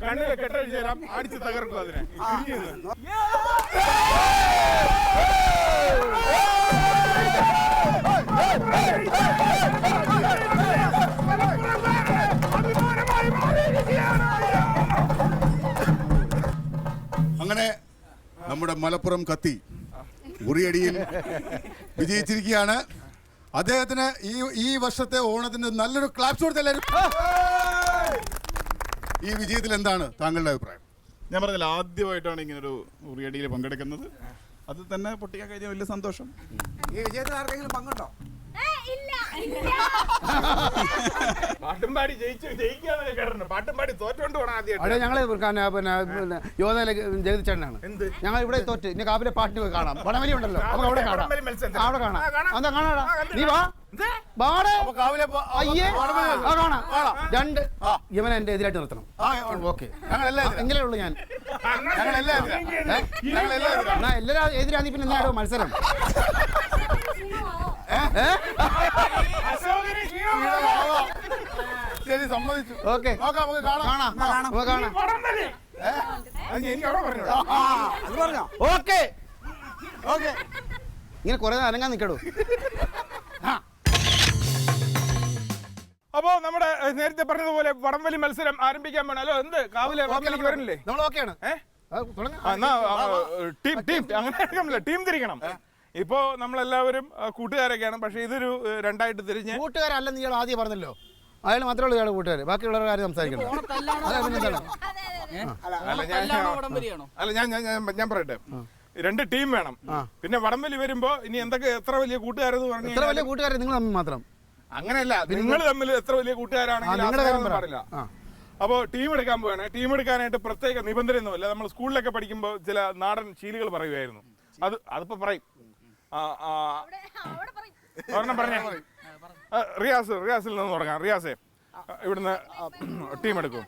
Speaker 1: കണ്ണിലെ കെട്ടഴിച്ച് തരാം, അടിച്ച് തകർക്കും അതിനെ.
Speaker 9: അങ്ങനെ നമ്മുടെ മലപ്പുറം കത്തി ഉറിയടിയിൽ വിജയിച്ചിരിക്കുകയാണ്. അദ്ദേഹത്തിന് ഈ വർഷത്തെ ഓണത്തിന് നല്ലൊരു ക്ലാപ്സ് കൊടുത്ത് എല്ലാവരും. ഈ വിജയത്തിൽ എന്താണ് താങ്കളുടെ അഭിപ്രായം?
Speaker 5: ഞാൻ പറഞ്ഞില്ല, ആദ്യമായിട്ടാണ് ഇങ്ങനൊരു ഉറിയടിയിൽ പങ്കെടുക്കുന്നത്. അത് തന്നെ പൊട്ടിക്കാൻ കഴിഞ്ഞ വലിയ സന്തോഷം.
Speaker 7: ഈ വിജയത്തിൽ ആർക്കെങ്കിലും പങ്കുണ്ടോ?
Speaker 1: പാട്ടും പാടി ജയിക്കാന്നൊക്കെ കേട്ടിട്ടുണ്ട്. പാട്ടും പാടി തോറ്റോണ്ട് പോകണം ആദ്യമായിട്ട്.
Speaker 3: അവിടെ ഞങ്ങള് പിന്നെ യോധയിലെ ജഗതിച്ചേട്ടനാണ്. ഞങ്ങൾ ഇവിടെ തോറ്റ് ഇനി കാവിലെ പാട്ടിന് പോയി കാണാം. വടംവലി ഉണ്ടല്ലോ, നമുക്ക് അവിടെ കാണാം. അവിടെ കാണാം. എന്താ കാണാടാ, നീ വാ. അയ്യേ കാണാം. രണ്ട് യവനെ എന്റെ എതിരായിട്ട് നിർത്തണം. ഓക്കെ, എങ്കിലേ ഉള്ളൂ ഞാൻ. എല്ലാരും എതിരാന്ന് പിന്നെ എന്നാടോ മത്സരം?
Speaker 9: ശരി, സമ്മതിച്ചു.
Speaker 3: ഓക്കെ,
Speaker 9: നമുക്ക് കാണാം.
Speaker 3: Okay okay. ഇങ്ങനെ കുറെ അനങ്ങാൻ നിൽക്കടോ.
Speaker 1: അപ്പോ നമ്മുടെ നേരത്തെ പറഞ്ഞതുപോലെ വടംവലി മത്സരം ആരംഭിക്കാൻ വേണമല്ലോ. എന്ത് കാവിലെ വടംവലിക്ക് വരണില്ലേ?
Speaker 3: നമ്മൾ ഓക്കെയാണ്.
Speaker 1: അങ്ങനെ ടീം തിരിക്കണം. ഇപ്പോ നമ്മളെല്ലാവരും കൂട്ടുകാരൊക്കെയാണ്. പക്ഷെ ഇതൊരു രണ്ടായിട്ട് തിരിഞ്ഞ്.
Speaker 3: കൂട്ടുകാരല്ലെന്ന് ഇയാൾ ആദ്യം പറഞ്ഞല്ലോ. അയാൾ മാത്രമേ ഉള്ളൂ ഇയാളെ കൂട്ടുകാർ. ബാക്കിയുള്ളവരുടെ കാര്യം സംസാരിക്കണം.
Speaker 1: ഞാൻ പറയട്ടെ, രണ്ട് ടീം വേണം. പിന്നെ വടംവലി വരുമ്പോ ഇനി എത്ര വലിയ കൂട്ടുകാരെന്ന് പറഞ്ഞു.
Speaker 3: എത്ര വലിയ കൂട്ടുകാരെ നിങ്ങൾ തമ്മിൽ മാത്രം?
Speaker 1: അങ്ങനെയല്ല, നിങ്ങൾ തമ്മിൽ എത്ര വലിയ കൂട്ടുകാരാണെങ്കിൽ പാടില്ല. അപ്പോൾ ടീം എടുക്കാൻ പോവാണ്. ടീം എടുക്കാനായിട്ട് പ്രത്യേക നിബന്ധനയൊന്നുമില്ല. നമ്മൾ സ്കൂളിലൊക്കെ പഠിക്കുമ്പോൾ ചില നാടൻ ശീലുകൾ പറയുമായിരുന്നു. അതിപ്പോ പറയും. ഒരെണ്ണം പറഞ്ഞേ. റിയാസിൽ നിന്ന് തുടങ്ങാം. റിയാസേ, ഇവിടുന്ന് ടീം എടുക്കും.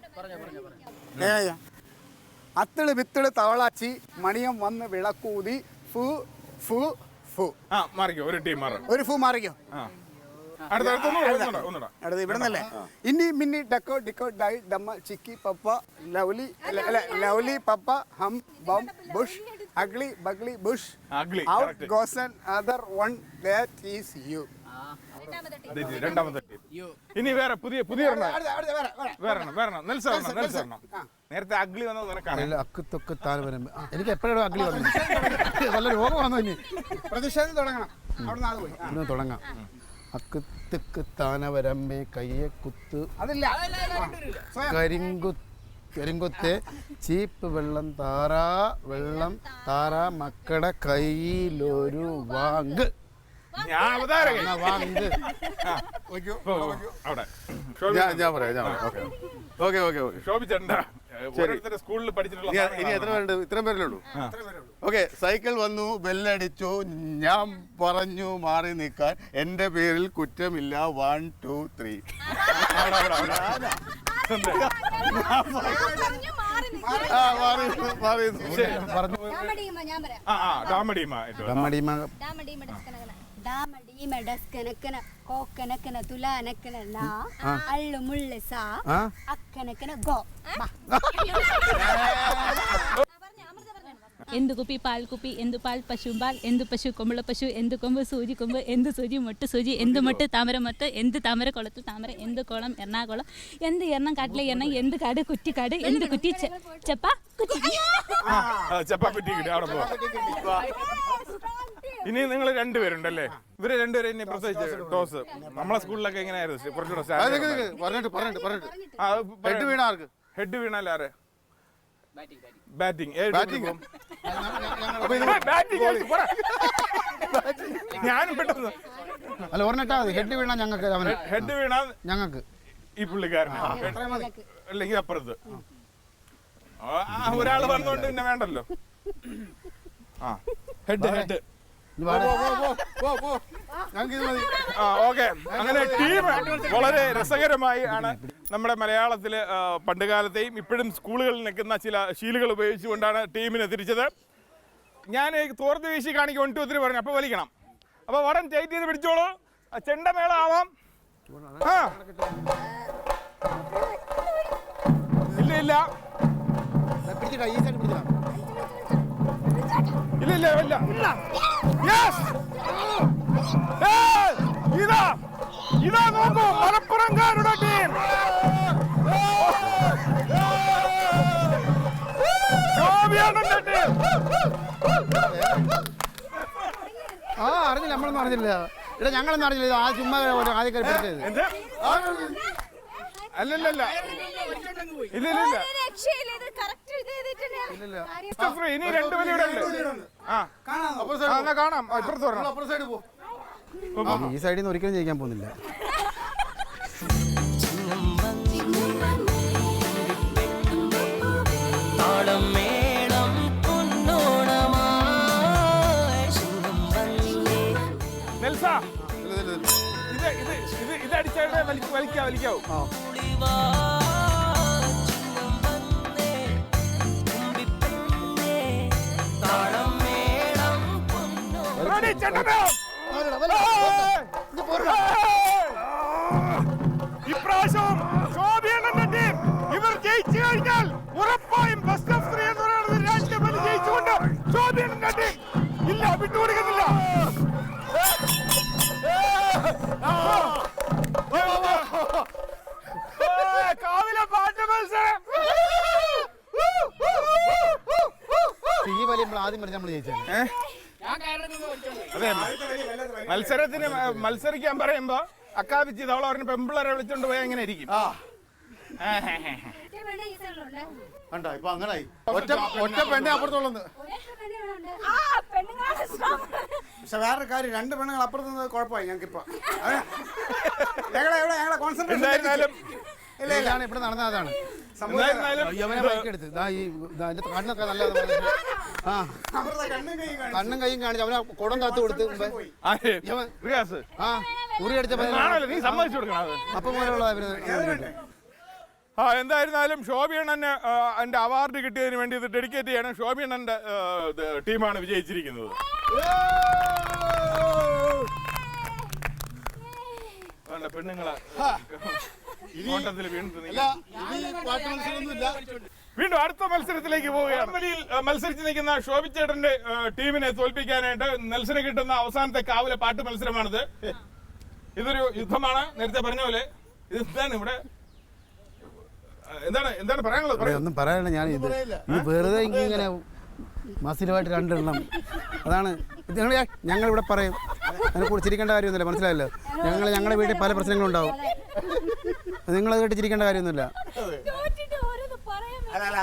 Speaker 7: അത്തിള് വിത്തിള് തവളാച്ചി മണിയം വന്ന് വിളക്കൂതി ഫു ഫു ഫു.
Speaker 1: മാറിക്കോ, ഒരു ടീം മാറും.
Speaker 7: ഒരു ഫു മാറിക്കോ. അടുത്ത ഇവിടെ നിന്നല്ലേ. ഇനി മിന്നി ഡക്കോ ഡിക്കോ dye ഡമ്മ chikki papa lovely lovely papa hum bum bush ugly bugly bush out goes an other one that is you.
Speaker 1: രണ്ടാമത്തെ ടീം. ഇനി വേറെ പുതിയ നെൽസണം. നേരത്തെ അഗ്ലി വന്നത് നിനക്കാണ്.
Speaker 3: എനിക്ക് എപ്പോഴും അഗ്ലി വന്നു. നല്ല രോഗം വന്നു. ഇനി
Speaker 7: പ്രതിഷേധം തുടങ്ങണം.
Speaker 3: അവിടെ തുടങ്ങാം. അക്കുത്തക്ക് താനവരമ്മേ കയ്യെ കുത്ത്
Speaker 7: അതില്ല.
Speaker 3: കരിങ്കുത്തെ ചീപ്പ് വെള്ളം താറാ മക്കളുടെ കയ്യിലൊരു വാങ്ക്. വാങ്ക്.
Speaker 1: സ്കൂളിൽ പഠിച്ചിട്ടുള്ള
Speaker 9: ഇനി എത്ര പേരുണ്ട്? ഇത്രയും പേരല്ലേ ഉള്ളൂ. ഓക്കെ, സൈക്കിൾ വന്നു, ബെല്ലടിച്ചു, ഞാൻ പറഞ്ഞു മാറി നിൽക്കാൻ, എന്റെ പേരിൽ കുറ്റമില്ല. 1 2 3.
Speaker 2: ഡാമടി മെഡസ്കനക്കന കോക്കനക്കന തുലാനക്കന നാ അള്ളു മുള്ളു സാ അക്കനക്കന ഗോ
Speaker 10: എന്തു കുപ്പി പാൽ കുപ്പി എന്തു പാൽ പശുമ്പാൽ എന്തു പശു കൊമ്പുള്ള പശു എന്തു കൊമ്പ് സൂചി കൊമ്പ് എന്ത് സൂചി മൊട്ട് സൂചി എന്ത് മൊട്ട് താമര മൊട്ട് എന്ത് താമര കുളത്തിൽ താമര എന്ത് കുളം എറണാകുളം എന്ത് എണ്ണം കാട്ടിലെ എണ്ണം എന്ത് കാട് കുറ്റിക്കാട് എന്ത് കുറ്റി ചെപ്പ കുറ്റി
Speaker 1: ചപ്പാക്കുറ്റി കിട്ടി അവിടെ പോവാ. ഇനി നിങ്ങൾ രണ്ടുപേരുണ്ടല്ലേ? ഇവര് രണ്ടുപേരും ഇനി പ്രത്യേകിച്ച് ടോസ് നമ്മളെ സ്കൂളിലൊക്കെ എങ്ങനെയായിരുന്നു കുറച്ചുകൂടെ
Speaker 9: ഹെഡ് വീണ ആർക്ക്?
Speaker 1: ഹെഡ് വീണാൽ ആരെ? ബാറ്റിംഗ് ഞാനും പെട്ടെന്ന്
Speaker 3: അല്ല ഒരെണ്ണിട്ടാ മതി. ഹെഡ് വീണാ ഞങ്ങൾക്ക്
Speaker 1: ഹെഡ് വീണാ
Speaker 3: ഞങ്ങൾക്ക്
Speaker 1: ഈ പുള്ളിക്കാരന് അല്ലെങ്കിൽ അപ്പുറത്ത് ഒരാൾ വന്നോണ്ട് പിന്നെ വേണ്ടല്ലോ. ആ ഹെഡ് ഓക്കെ. അങ്ങനെ ടീം വളരെ രസകരമായി ആണ് നമ്മുടെ മലയാളത്തിൽ പണ്ടുകാലത്തെയും ഇപ്പോഴും സ്കൂളുകളിൽ നിൽക്കുന്ന ചില ശീലുകൾ ഉപയോഗിച്ചുകൊണ്ടാണ് ടീമിനെ തിരിച്ചത്. ഞാൻ തോർത്ത് വീശി കാണിക്കും 1 2 3 പറഞ്ഞു. അപ്പോൾ വലിക്കണം. അപ്പോൾ വടം ടൈറ്റ് ചെയ്ത് പിടിച്ചോളൂ. ചെണ്ടമേളം ആവാം. ആ ഇല്ല ഇല്ല ഇല്ല ഇല്ല ഇല്ല. ഇതാ ഇതാ നോക്കൂ മലപ്പുറംകാരുടെ ടീം.
Speaker 3: ആ അറിഞ്ഞില്ല, നമ്മളൊന്നും അറിഞ്ഞില്ല. ഇവിടെ ഞങ്ങളൊന്നും അറിഞ്ഞില്ല. ആ ചുമ്മാ ആദ്യം കയറി
Speaker 1: അല്ലല്ല ഇല്ല ഇല്ല ഇനി 2 വലി ഇവിടെ ഉണ്ട്. കാണാം. ഇപ്പുറത്ത്
Speaker 3: ഈ സൈഡിൽ നിന്ന് ഒരിക്കലും ജയിക്കാൻ പോകുന്നില്ല.
Speaker 1: ഇത് അടിച്ചാൽ വലിക്കാവൂ. ഇപ്രാവശ്യം ശോഭിയണ്ണന്റെ ടീം ഇവർ ജയിച്ചു കഴിഞ്ഞാൽ ഉറപ്പായും ബെസ്റ്റ് ഓഫ് 3 എന്ന് പറയുന്നത് 2 വലി ജയിച്ചുകൊണ്ട് ശോഭിയണ്ണന്റെ ടീം ഇല്ല വിട്ടുകൊടുക്കുന്നില്ല. കാവിലെ പാട്ട് മത്സരം
Speaker 3: ഈ വലി നമ്മൾ ആദ്യം നമ്മൾ ജയിച്ചത്.
Speaker 1: അതെ മത്സരത്തിന് മത്സരിക്കാൻ പറയുമ്പോ അക്കാപിച്ച് തവള പറഞ്ഞ പെമ്പിള്ളേരെ വിളിച്ചോണ്ട് പോയാൽ എങ്ങനെ ഇരിക്കും?
Speaker 9: കണ്ടോ ഇപ്പൊ അങ്ങനെ ഒറ്റ പെണ്ണെ അപ്പുറത്തുള്ളത്.
Speaker 7: പക്ഷെ വേറൊരു കാര്യം, 2 പെണ്ണുങ്ങൾ അപ്പുറത്ത് നിന്ന് കുഴപ്പമായി ഞങ്ങൾക്ക് ഇപ്പൊ. ഞങ്ങളെ കോൺസെൻട്രേഷൻ
Speaker 3: ഇവിടെ നടന്നതാണ്. കണ്ണും കൈയും കാണിച്ച് അവനെ കുടം കാത്തു കൊടുത്ത് ഉറി അടിച്ചപ്പോ അപ്പം പോലുള്ള.
Speaker 1: എന്തായിരുന്നാലും ശോഭിയണ്ണന് എൻ്റെ അവാർഡ് കിട്ടിയതിന് വേണ്ടി ഇത് ഡെഡിക്കേറ്റ് ചെയ്യണം. ശോഭിയണ്ണന്റെ ടീമാണ് വിജയിച്ചിരിക്കുന്നത്. പെണ്ണുങ്ങളെ വീണ്ടും അടുത്ത മത്സരത്തിലേക്ക് പോവുകയാണ്. മത്സരിച്ച് നിൽക്കുന്ന ശോഭിച്ചേട്ടന്റെ ടീമിനെ തോൽപ്പിക്കാനായിട്ട് നെൽസന് കിട്ടുന്ന അവസാനത്തെ കാവിലെ പാട്ട് മത്സരമാണിത്. ഇതൊരു യുദ്ധമാണ്. നേരത്തെ പറഞ്ഞ പോലെ ഇതെന്താണ് ഇവിടെ എന്താണ് പറയാനുള്ളത്?
Speaker 3: ഒന്നും പറയാനില്ല. ഞാൻ ഇത് വെറുതെ ഇങ്ങനെ മസിലുമായിട്ട് 2 എണ്ണം അതാണ് ഞങ്ങളിവിടെ പറയും. അതിനെക്കൂടെ ചിരിക്കേണ്ട കാര്യമൊന്നുമില്ല. മനസ്സിലായല്ലോ? ഞങ്ങളുടെ വീട്ടിൽ പല പ്രശ്നങ്ങളുണ്ടാവും. നിങ്ങളത് കേട്ട് ചിരിക്കേണ്ട കാര്യമൊന്നുമില്ല.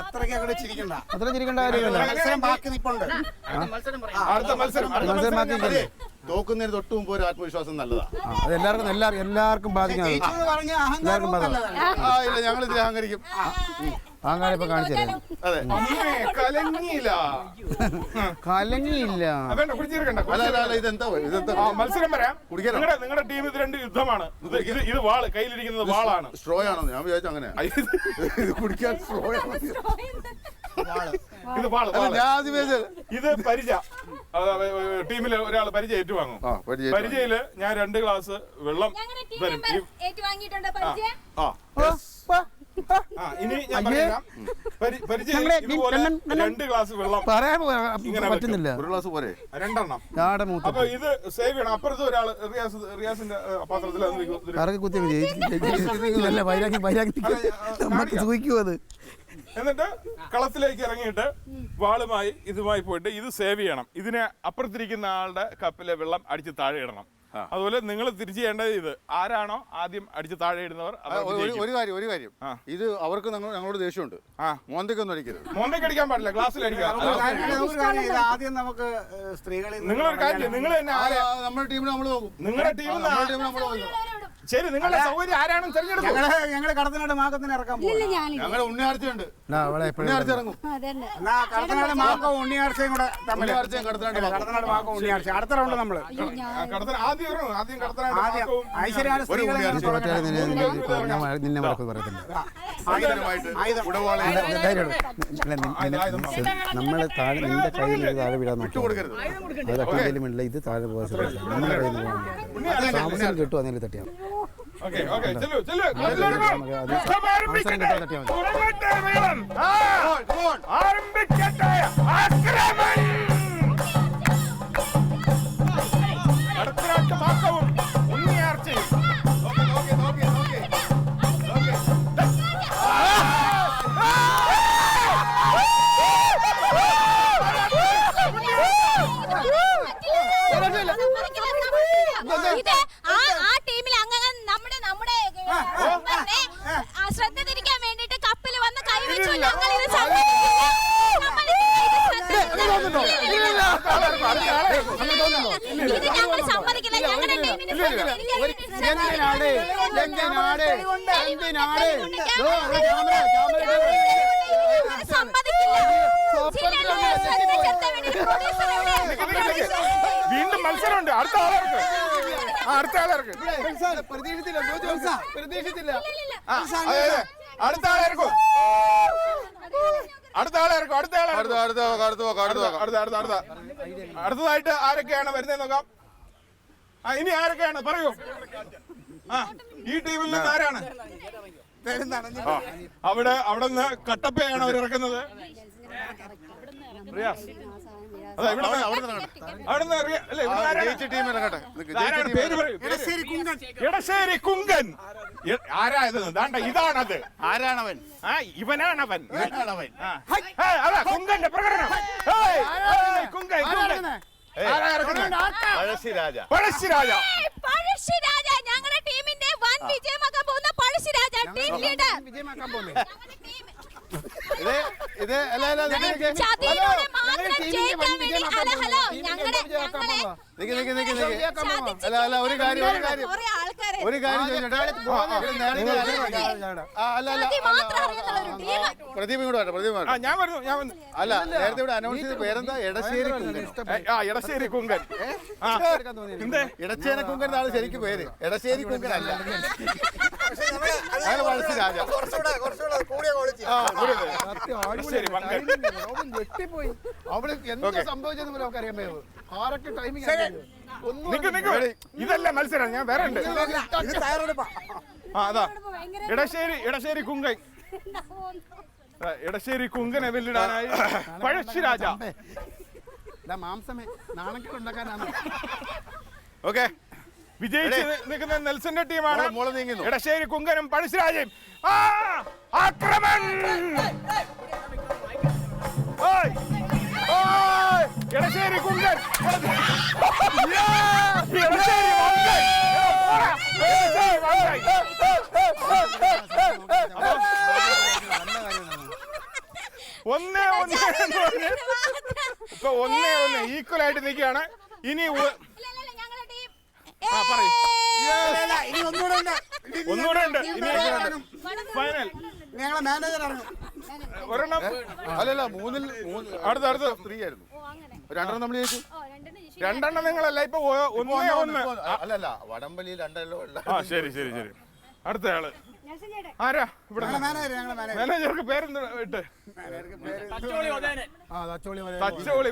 Speaker 7: അത്രയ്ക്ക് ചിരിക്കണ്ട.
Speaker 3: അത്ര ചിരിക്കേണ്ട കാര്യമൊന്നുമില്ല. മത്സരം ബാക്കി
Speaker 9: തോക്കുന്നതിന് തൊട്ട് മുമ്പ് ഒരു ആത്മവിശ്വാസം നല്ലതാണ്.
Speaker 3: അത് എല്ലാവർക്കും ബാധിക്കുന്നത്. എല്ലാവർക്കും ബാധിക്കും.
Speaker 9: ഞങ്ങൾ ഇതിൽ അഹങ്കരിക്കും.
Speaker 3: അഹങ്കാരം ഇപ്പൊ കാണിച്ചു തരാം. കലങ്ങിയില്ല.
Speaker 1: മത്സരം വരാം. നിങ്ങളുടെ ടീം ഇത് 2 യുദ്ധമാണ്. ഇത് വാള് കയ്യിലിരിക്കുന്നത് വാളാണ്.
Speaker 9: സ്ട്രോ ആണോ? ഞാൻ വിചാരിച്ചു അങ്ങനെ ഇത് കുടിക്കാൻ സ്ട്രോ ആണ്.
Speaker 1: ഇത് വാള്. ഇത് പരിച ടീമിൽ ഒരാൾ പരിചയം ഏറ്റുവാങ്ങും. പരിചയില് ഞാൻ 2 ഗ്ലാസ് വെള്ളം തരും. ഇനി ഞാൻ പറയാം, പരിചയം ഇതുപോലെ 2 ഗ്ലാസ് വെള്ളം
Speaker 3: പറ്റുന്നില്ല.
Speaker 9: ഒരു ഗ്ലാസ് പോരെ?
Speaker 1: 2 എണ്ണം. അപ്പൊ ഇത് സേവ് ചെയ്യണം. അപ്പുറത്ത് ഒരാൾ റിയാസിന്റെ പാത്രത്തിൽ എന്നിട്ട് കളത്തിലേക്ക് ഇറങ്ങിയിട്ട് വാളുമായി ഇതുമായി പോയിട്ട് ഇത് സേവ് ചെയ്യണം. ഇതിനെ അപ്പുറത്തിരിക്കുന്ന ആളുടെ കപ്പിലെ വെള്ളം അടിച്ച് താഴെ ഇടണം. അതുപോലെ നിങ്ങൾ തിരിച്ചു ചെയ്യേണ്ടത് ഇത് ആരാണോ ആദ്യം അടിച്ച് താഴെ ഇടുന്നവർ.
Speaker 9: ഒരു കാര്യം ഇത് അവർക്ക് ഞങ്ങളോട് ദേഷ്യമുണ്ട്. മോന്തയ്ക്കൊന്നും അടിക്കരുത്.
Speaker 1: മോന്തയ്ക്ക് അടിക്കാൻ പാടില്ല, ഗ്ലാസ്സിൽ അടിക്കാം.
Speaker 7: ആദ്യം നമുക്ക് സ്ത്രീകളിൽ
Speaker 1: നിങ്ങളൊരു കാര്യം, നിങ്ങൾ തന്നെ
Speaker 9: നമ്മുടെ ടീമിൽ നമ്മൾ പോകും.
Speaker 1: നിങ്ങളുടെ ടീമിൽ നമ്മൾ ശരി, നിങ്ങളുടെ സൗകര്യം ആരാണെന്ന് തെരഞ്ഞെടുക്കും.
Speaker 7: ഞങ്ങള് കടത്തനാട് മാക്കത്തിന് ഇറക്കാൻ പോകും.
Speaker 9: ഞങ്ങളുടെ ഉണ്ണിയാർച്ചയുണ്ട്, ഉണ്ണിയാർച്ച ഇറങ്ങും.
Speaker 7: കടത്തനാട് മാക്കവും ഉണ്ണിയാർച്ചയും കൂടെ തമ്മിൽ കടത്തനാട് മാക്കവും ഉണ്ണിയാർച്ച അടുത്ത റൗണ്ട് നമ്മള് ഐശ്വര്യാണ്
Speaker 3: നമ്മള് താഴെ നിന്റെ കയ്യിൽ താഴെ വിടാൻ നോക്കും. ഇത് താഴെ പോകാൻ നമ്മുടെ കയ്യിൽ നിന്ന് താമസം കിട്ടും. അതിൽ തട്ടിയാൽ
Speaker 4: ശ്രദ്ധ തിരിക്കാൻ വേണ്ടിട്ട് കപ്പിൽ വന്ന് കൈവച്ചു. ഞങ്ങൾ സമ്മതിക്കില്ല. ഞങ്ങളുടെ
Speaker 1: വീണ്ടും മത്സരമുണ്ട്. അടുത്ത ആളർക്ക് അടുത്ത ആളർക്ക്
Speaker 7: പ്രതീക്ഷിച്ചില്ല.
Speaker 1: അടുത്ത ആളായിരിക്കും. അടുത്തതായിട്ട് ആരൊക്കെയാണ് വരുന്നത് നോക്കാം. ഇനി ആരൊക്കെയാണ് പറയൂ. ഈ ടീമിൽ നിന്ന് ആരാണ്? അവിടെ നിന്ന് കട്ടപ്പയാണ് അവർ ഇറക്കുന്നത്. റിയാസ് എടശ്ശേരി കുങ്കൻ. ആരായത്? ഇതാണത്. ആരാണവൻ? ഇവനാണവൻ. അതാ കുങ്കന്റെ പ്രകടനം. പഴശ്ശിരാജ
Speaker 4: ഞങ്ങളുടെ ടീമിന്റെ വൻ വിജയമാക്കാൻ പോകുന്ന പഴശ്ശിരാജ ടീം ലീഡർ.
Speaker 9: ഒരു കാര്യം പ്രദീപ് ഇങ്ങോട്ട് അല്ല, നേരത്തെ ഇവിടെ അനൗൺസ് ചെയ്ത പേരെന്താ? എടശ്ശേരി കുങ്കൻ. ഇടച്ചേന കുങ്കൻ എന്നാണ് ശരിക്കും പേര്. എടശ്ശേരി കുങ്കൻ അല്ല. പഴശ്ശിരാജ.
Speaker 3: അവിടെ എന്താ സംഭവിച്ചെന്ന് നമുക്ക് അറിയാൻ പറ്റുമോ? ആരൊക്കെ ടൈമിംഗ്
Speaker 1: ഇതല്ല മത്സരം. ഞാൻ വേറെ ഉണ്ട്. അതാ ഇടശ്ശേരി കുങ്കൻ. ഇടശ്ശേരി കുങ്കനെ വെല്ലിടാനായി പഴശ്ശിരാജ.
Speaker 3: മാംസമേ നാണക്കേടുണ്ടാക്കാനാണ്.
Speaker 1: ഓക്കെ, വിജയിച്ച് നിൽക്കുന്ന നെൽസന്റെ ടീമാണ്. ഇടശ്ശേരി കുങ്കനും പഴശ്ശിരാജയും. ആക്രമൺ! ഇടശ്ശേരി കുങ്കൻ. ഒന്നേ ഈക്വൽ ആയിട്ട് നിൽക്കുകയാണ്. ഇനി ഒന്നുകൂടെ ഉണ്ട്. ഇനി ഫൈനൽ.
Speaker 7: ഞങ്ങളെ മാനേജർ അറിഞ്ഞു.
Speaker 1: ഒരെണ്ണം
Speaker 9: അല്ലല്ല, അടുത്ത 3 ആയിരുന്നു. 2 നമ്മൾ ജയിച്ചു.
Speaker 1: 2 നിങ്ങളല്ല. ഇപ്പൊ 1-1.
Speaker 9: അല്ലല്ല, വടംവലി 2
Speaker 1: ശരി. അടുത്തയാള് ആരാ ഇവിടെ
Speaker 7: മാനേജർ ഞങ്ങളെ മാനേജർ
Speaker 1: മാനേജർക്ക് പേരെന്താ ഇട്ട്? തച്ചോളി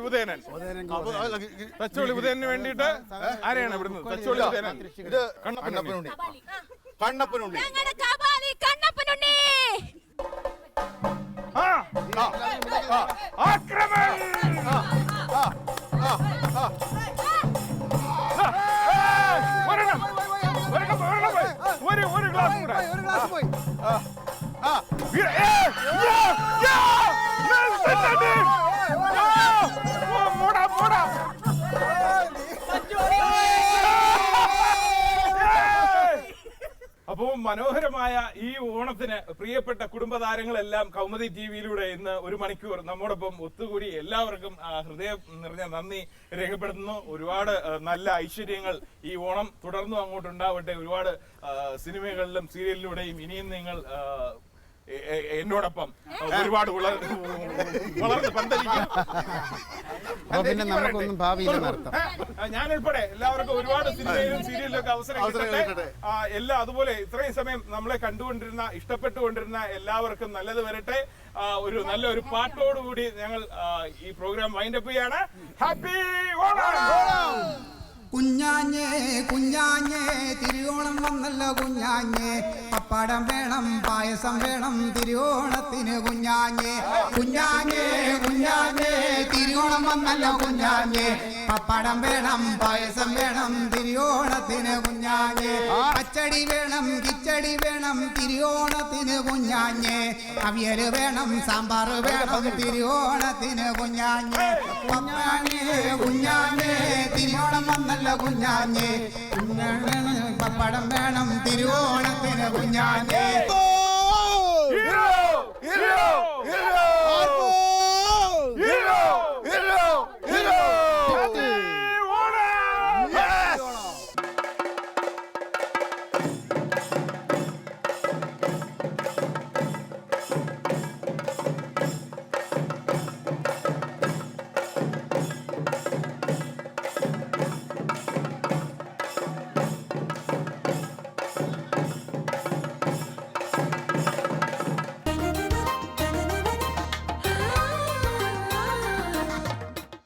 Speaker 1: ഉദയനൻ. തച്ചോളി ഉദയനന് വേണ്ടിയിട്ട് ആരെയാണ് ഇവിടുന്ന്? തച്ചോളി ഉദയനൻ.
Speaker 9: ഇത് കണ്ണപ്പനുണ്ണി
Speaker 4: ഞങ്ങളുടെ കപാലി കണ്ണപ്പനുണ്ണി.
Speaker 1: ആക്രമണം! ഒരെണ്ണം, ഒരു ഗ്ലാസ് കൂടെ. അപ്പോൾ മനോഹരമായ ഈ ഓണത്തിന് പ്രിയപ്പെട്ട കുടുംബതാരങ്ങളെല്ലാം കൗമുദി ടിവിയിലൂടെ ഇന്ന് 1 മണിക്കൂർ നമ്മോടൊപ്പം ഒത്തുകൂടി എല്ലാവർക്കും ഹൃദയം നിറഞ്ഞ നന്ദി രേഖപ്പെടുത്തുന്നു. ഒരുപാട് നല്ല ഐശ്വര്യങ്ങൾ ഈ ഓണം തുടർന്നും അങ്ങോട്ടുണ്ടാവട്ടെ. ഒരുപാട് സിനിമകളിലും സീരിയലിലൂടെയും ഇനിയും നിങ്ങൾ എന്നോടൊപ്പം ഒരുപാട് വളർന്ന് പന്തലിക്കും.
Speaker 3: പിന്നെ നമുക്കൊന്നും ഭാവിയില്ല നടത്താം.
Speaker 1: ഞാൻ ഉൾപ്പെടെ എല്ലാവർക്കും ഒരുപാട് സിനിമയിലും സീരിയലിലും ഒക്കെ അവസരം കിട്ടട്ടെ. എല്ലാം അതുപോലെ ഇത്രയും സമയം നമ്മളെ കണ്ടുകൊണ്ടിരുന്ന ഇഷ്ടപ്പെട്ടുകൊണ്ടിരുന്ന എല്ലാവർക്കും നല്ലത് വരട്ടെ. നല്ലൊരു പാട്ടോടുകൂടി ഞങ്ങൾ ഈ പ്രോഗ്രാം വൈൻഡപ്പ് ചെയ്യാണ്. ഹാപ്പി ഓണം!
Speaker 11: കുഞ്ഞാഞ്ഞേ കുഞ്ഞാഞ്ഞേ തിരുവോണം വന്നല്ലോ കുഞ്ഞാഞ്ഞേ, പപ്പടം വേണം പായസം വേണം തിരുവോണത്തിന് കുഞ്ഞാഞ്ഞേ. കുഞ്ഞാഞ്ഞേ കുഞ്ഞാഞ്ഞേ തിരുവോണം വന്നല്ലോ കുഞ്ഞാഞ്ഞേ, പപ്പടം വേണം പായസം വേണം തിരുവോണത്തിന് കുഞ്ഞാഞ്ഞേ. പച്ചടി വേണം കിച്ചടി വേണം തിരുവോണത്തിന് കുഞ്ഞാഞ്ഞേ, അവിയല് വേണം സാമ്പാർ വേണം തിരുവോണത്തിന് കുഞ്ഞാഞ്ഞേ. കുഞ്ഞാഞ്ഞേ കുഞ്ഞാഞ്ഞേ തിരുവോണം വന്നല്ലോ കുഞ്ഞാഞ്ഞേ, പപ്പടം വേണം തിരുവോണത്തിന് കുഞ്ഞാഞ്ഞേ.